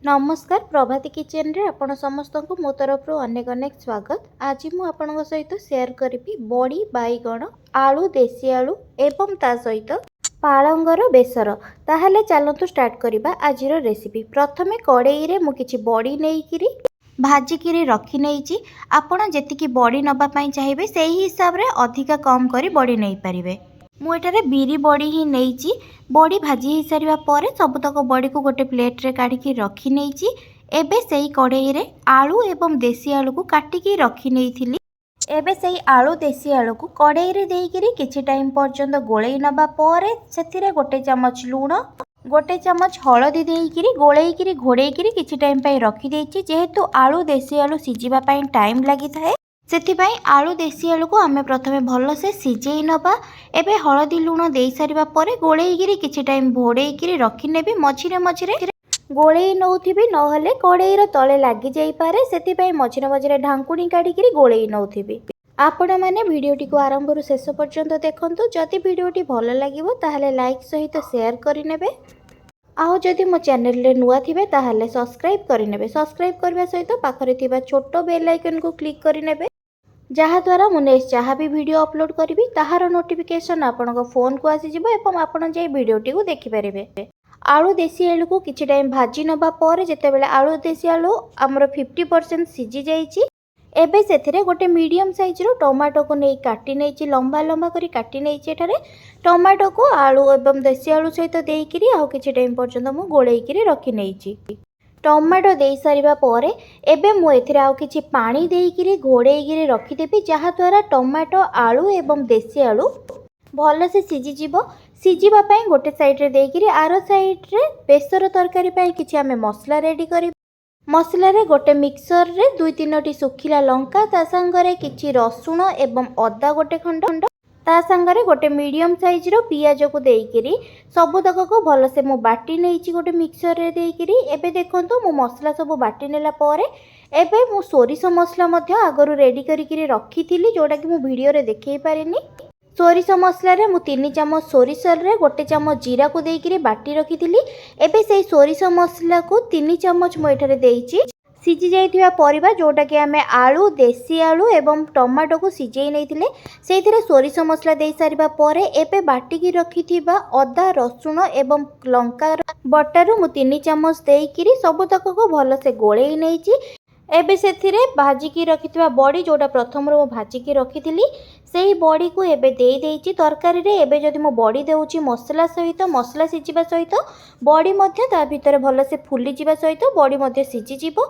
नमस्कार प्रभाती किचन रे आपण समस्त को मो तरफ अनेक अनेक स्वागत। आज मु आपन सहित शेयर करी बड़ी बैगण आलू देसी आलू एवं ता सहित पालंगर बेसर। ताहले चलतु स्टार्ट करिबा आजिर रेसिपी। प्रथमे कड़ाई रे मु किछि बड़ी नेइकिरी भाजिकी रखी नहीं। आपण जेतिकी बड़ी नबा पई चाहिए सेही हिसाब रे अधिका कम करी बड़ी नहीं पारिबे। मु एटारे बिरी बड़ी ही नहीं। बड़ी भाजी हो सारा पर सबुतक बड़ी को गोटे प्लेट रे काढ़ी रखी नहीं। एबे सेही कड़ाई रे आलू एवं देसी आलू को काटिकी रखी नहीं। एबे सेही आलू देसी आलू को कड़ाई रे देइकिरी किछि टाइम पर्यंत गोळेई नबा परे सेथिरे गोटे चमच लूण गोटे चमच हलदी देइकिरी गोळेइकिरी घोड़ेइकिरी किछि टाइम पई रखी देइछि। जेहेतु आलू देसी आलू सिजिबा पई टाइम लागि थाए सेथिपाई आलू देसी आलू को आमे प्रथमे भल से सिजेई नबा। एबे हलदी लूण देई सारिबा परे गोळेइकिरी किछि टाइम घोड़ेइकिरी रखि नेबी। मझिरे मझिरे गोळेई नउथिबी नहले कड़ाईर तले लागि जाई पारे सेथिपाई मझिरे मझिरे ढांकुणी काढिकिरी गोळेई नउथिबी। आपण माने भिडियोटी को आरंभ रु शेष पर्यंत देखंतु। जदि भिडियोटी भल लागिवो ताहले लाइक सहित शेयर करि नेबे। आउ जदि मो चैनल रे नुआ थिबे ताहले सब्सक्राइब करि नेबे। सब्सक्राइब करबा सहित पाखरे थिबा छोटो बेल आइकन को क्लिक करि नेबे, जहा द्वारा मु नेक्स्ट जहाँ भी वीडियो अपलोड करी ताहार नोटिफिकेशन आपण फोन को आसी जिवो एवं आपण जे वीडियोटी को देखि पारिबे। आलू देसी आलू को किछि टाइम भाजी नबा पर जेतेबेले आलू देसी आलू हमर 50% सिझी जाइछि। एबे सेथिरे गोटे मीडियम साइज रो टमाटो को नै काटी नैछि, लंबा लंबा करी काटी नैछि। एठारे टमाटो को आलू एवं देसी आलू सहित देइकिरी आउ किछि टाइम पर्यंत मु गोळेइकिरी रखि नैछि। टमाटो दे सारिबा परे एबे मु एथिरे आउ किछि पानी देइकिरी घोड़ेइकिरी रखिदेबी, जहा द्वारा टमाटो आलू एवं देसी आलू भल से सिझी जिवो। सिझिबा पई गोटे साइड रे देइकिरी आरो साइड रे बेसर तरकारी पई किछि आमे मसला रेडी करी। मसला रे गोटे मिक्सर रे 2-3टी सुखिला लंका ता संगरे किछि रसुण एवं अदा गोटे खंड ता संगरे गोटे मीडियम साइज रो पियाज को देइकिरी सबुतक को भल से मु बाटी नैछि गोटे मिक्सर रे देइकिरी। एबे देखंतु मु मसला सब बाटी नेला परे एबे मु सोरिष मसला मध्य आगरु रेडी करिकिरी रखिथिली, जोटा कि मु वीडियो रे देखै पारिनी। सोरिष मसला रे मु 3 चमच सोरिष रे गोटे चमच जीरा को देइकिरी बाटी रखिथिली। एबे सेही सोरिष मसला को 3 चमच मु एठारे देइछि। सिझी जाइथिबा परिबा जोटा कि आमे आलू देसी आलू एवं टमाटो को सिझेई नैथिले सेथिरे सोरिष मसला देई सारिबा परे एबे बाटिकी रखिथिबा अदा रसुण एवं लंका बटारु मु 3 चमच देइकिरी सबुतक को भल से गोळेई नैछि। एबे सेथिरे भाजिकी रखिथिबा बड़ी जोटा प्रथम रो भाजिकी रखिथिली सेही बड़ी को एबे देई देइछि तरकारी रे। एबे जदि मु बड़ी देउछि मसला सहित मसला सिझिबा सहित बड़ी मध्य ता भितरे भल से फुली जिबा सहित बड़ी मध्य सिझी जिवो।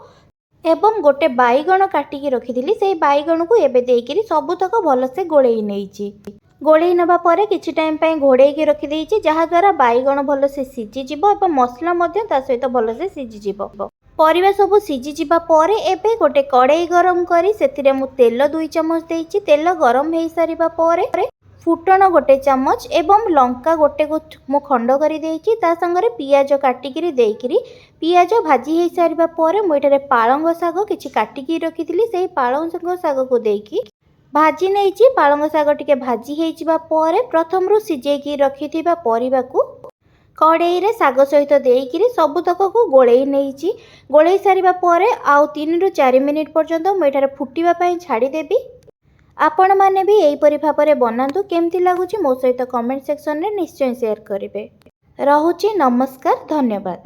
एवं गोटे बैगण काटिकी रखिथिली सेही बैगण को एबे देइकिरी सबुतक भल से गोळेई नैछि। गोळेई नबा परे किछि टाइम पई घोड़ेइकी रखि देइछि, जहा द्वारा बैगण भल से सिझी जिवो एवं मसला मध्य ता सहित भल से सिझी जिवो। परिबा सब सिझी जिबा परे एबे गोटे कड़ाई गरम करी सेथिरे मु तेल 2 चमच देइछि। तेल गरम हेई सारिबा परे फुटण गोटे चमच एवं लंका गोटे को मु खंड करी देइछि। ता संगरे पियाज काटिकिरी देइकिरी पियाज भाजी हेई सारिबा परे मु एटारे पालंग साग किछि काटिकी रखिथिली सेही पालंग साग को देइकी भाजी नैछि। पालंग साग टिके भाजी हेई जिबा परे प्रथम रु सिजेकी रखिथिबा परिबा को कड़ाई रे साग सहित देइकिरी सबुतक को गोळेई नैछि। गोळेई सारिबा परे आउ 3 रु 4 मिनिट पर्यंत मु एटारे फुटिबा पई छाडी देबी। आपण माने भी एही परि भाबरे बनांतु। केमति लागुची मो सहित कमेंट सेक्शन रे निश्चय शेयर करिवे। रहुची नमस्कार, धन्यवाद।